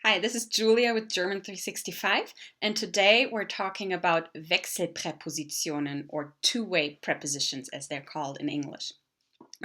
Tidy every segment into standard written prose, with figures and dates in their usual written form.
Hi, this is Julia with German 365, and today we're talking about Wechselpräpositionen or two-way prepositions as they're called in English.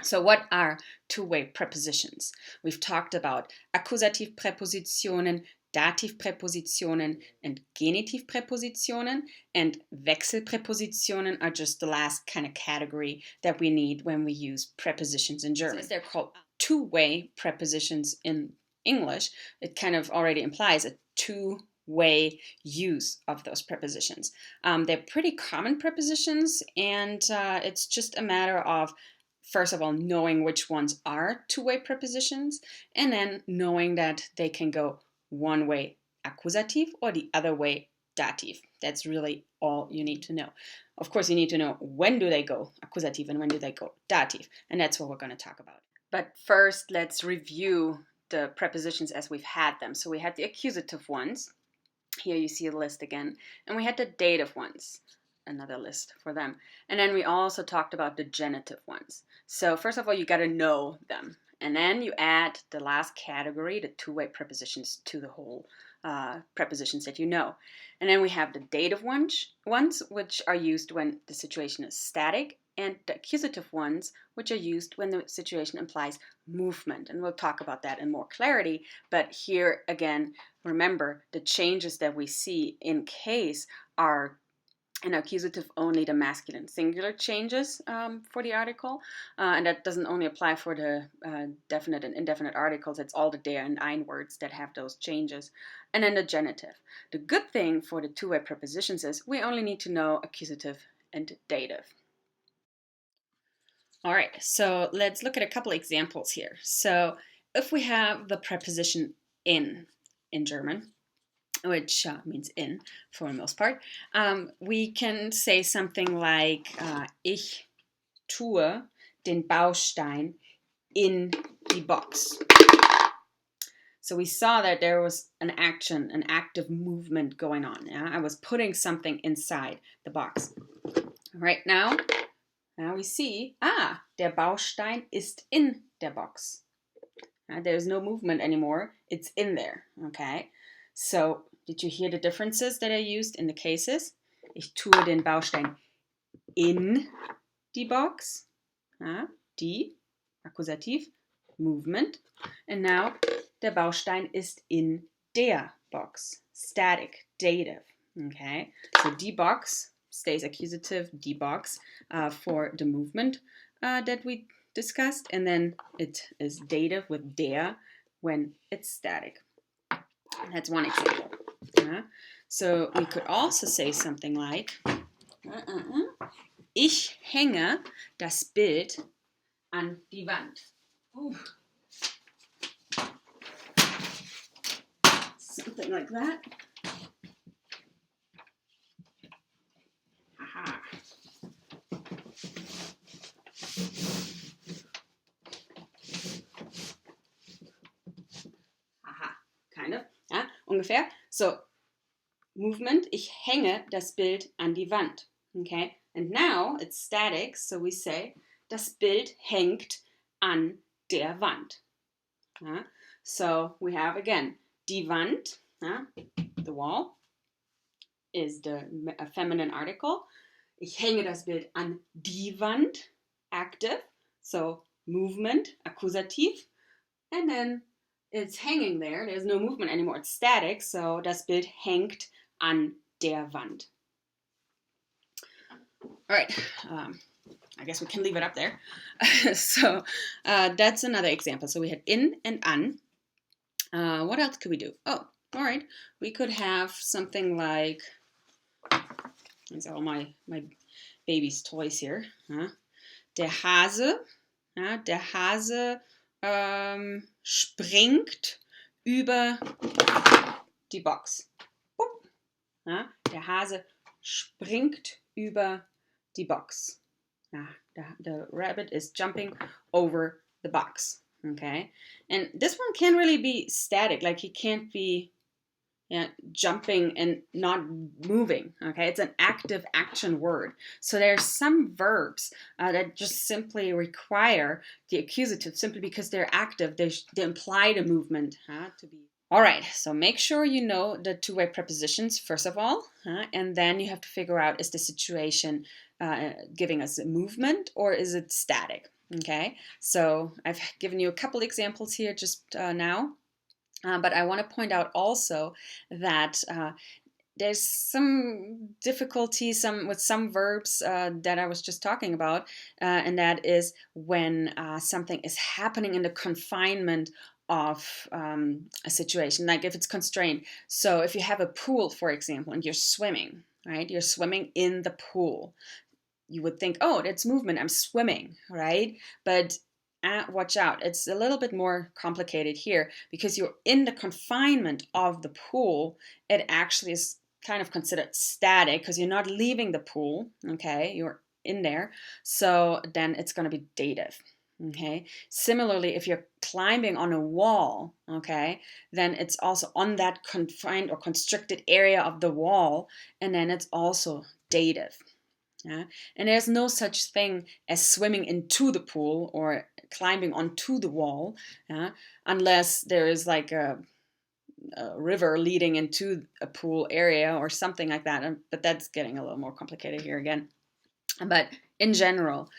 So what are two-way prepositions? We've talked about Accusative Präpositionen, Dative Präpositionen, and Genitive Präpositionen, and Wechselpräpositionen are just the last kind of category that we need when we use prepositions in German. So they're called two-way prepositions in English, it kind of already implies a two-way use of those prepositions. They're pretty common prepositions, and it's just a matter of, first of all, knowing which ones are two-way prepositions, and then knowing that they can go one way accusative or the other way dative. That's really all you need to know. Of course, you need to know when do they go accusative and when do they go dative, and that's what we're going to talk about. But first, let's review the prepositions as we've had them. So we had the accusative ones. Here you see a list again. And we had the dative ones, another list for them. And then we also talked about the genitive ones. So first of all, you got to know them. And then you add the last category, the two-way prepositions, to the whole prepositions that you know. And then we have the dative ones, which are used when the situation is static, and the accusative ones, which are used when the situation implies movement. And we'll talk about that in more clarity. But here again, remember the changes that we see in case are in accusative only the masculine singular changes for the article. And that doesn't only apply for the definite and indefinite articles. It's all the der and ein words that have those changes. And then the genitive. The good thing for the two-way prepositions is we only need to know accusative and dative. All right, so let's look at a couple examples here. So if we have the preposition in German, which means in for the most part, we can say something like, ich tue den Baustein in die Box. So we saw that there was an action, an active movement going on. Yeah? I was putting something inside the box. Right now we see, der Baustein ist in der Box. There's no movement anymore. It's in there. Okay. So did you hear the differences that I used in the cases? Ich tue den Baustein in die Box. Die, Akkusativ, Movement. And now der Baustein ist in der Box. Static, dative. Okay. So die Box stays accusative, die Box, for the movement that we discussed, and then it is dative with der when it's static. That's one example. So we could also say something like, ich hänge das Bild an die Wand. Something like that. Aha. Kind of, ja, ungefähr. So, movement, ich hänge das Bild an die Wand. Okay, and now it's static, so we say, das Bild hängt an der Wand. So we have again, die Wand, the wall, is the feminine article. Ich hänge das Bild an die Wand, active, so movement, accusativ, and then it's hanging there. There's no movement anymore. It's static, so das Bild hängt an der Wand. All right, I guess we can leave it up there. So that's another example. So we had in and an. What else could we do? Oh, all right. We could have something like, these are all my baby's toys here. Der Hase, der Hase springt über die Box. Der Hase springt über die Box. The rabbit is jumping over the box. Okay, and this one can't really be static, like he can't be jumping and not moving. Okay, it's an active action word. So there's some verbs that just simply require the accusative simply because they're active. They imply the movement to be. All right, so make sure you know the two-way prepositions first of all, and then you have to figure out, is the situation giving us a movement or is it static? Okay, so I've given you a couple examples here just now, but I want to point out also that there's some difficulty with some verbs that I was just talking about, and that is when something is happening in the confinement of a situation, like if it's constrained. So if you have a pool, for example, and you're swimming, right? You're swimming in the pool. You would think, oh, that's movement, I'm swimming, right? But watch out, it's a little bit more complicated here because you're in the confinement of the pool. It actually is kind of considered static because you're not leaving the pool, okay? You're in there. So then it's going to be dative. Okay. Similarly, if you're climbing on a wall, okay, then it's also on that confined or constricted area of the wall, and then it's also dative. Yeah? And there's no such thing as swimming into the pool or climbing onto the wall, unless there is like a river leading into a pool area or something like that. But that's getting a little more complicated here again. But in general,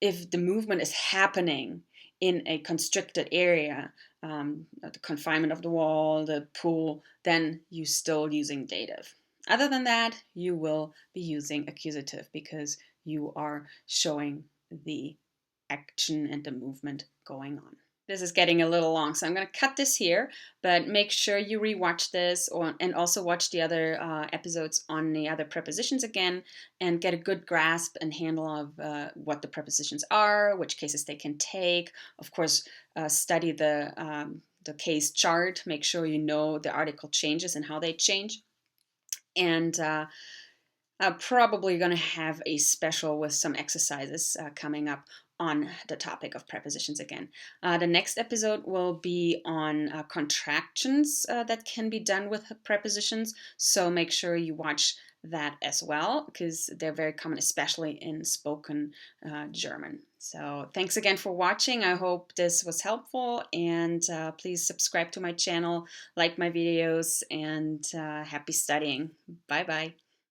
if the movement is happening in a constricted area, the confinement of the wall, the pool, then you're still using dative. Other than that, you will be using accusative because you are showing the action and the movement going on. This is getting a little long, so I'm going to cut this here, but make sure you rewatch this and also watch the other episodes on the other prepositions again and get a good grasp and handle of what the prepositions are, which cases they can take. Of course, study the case chart. Make sure you know the article changes and how they change. And I'm probably going to have a special with some exercises coming up on the topic of prepositions again. The next episode will be on contractions that can be done with prepositions, so make sure you watch that as well because they're very common, especially in spoken German. So thanks again for watching. I hope this was helpful, and please subscribe to my channel, like my videos, and happy studying. Bye bye.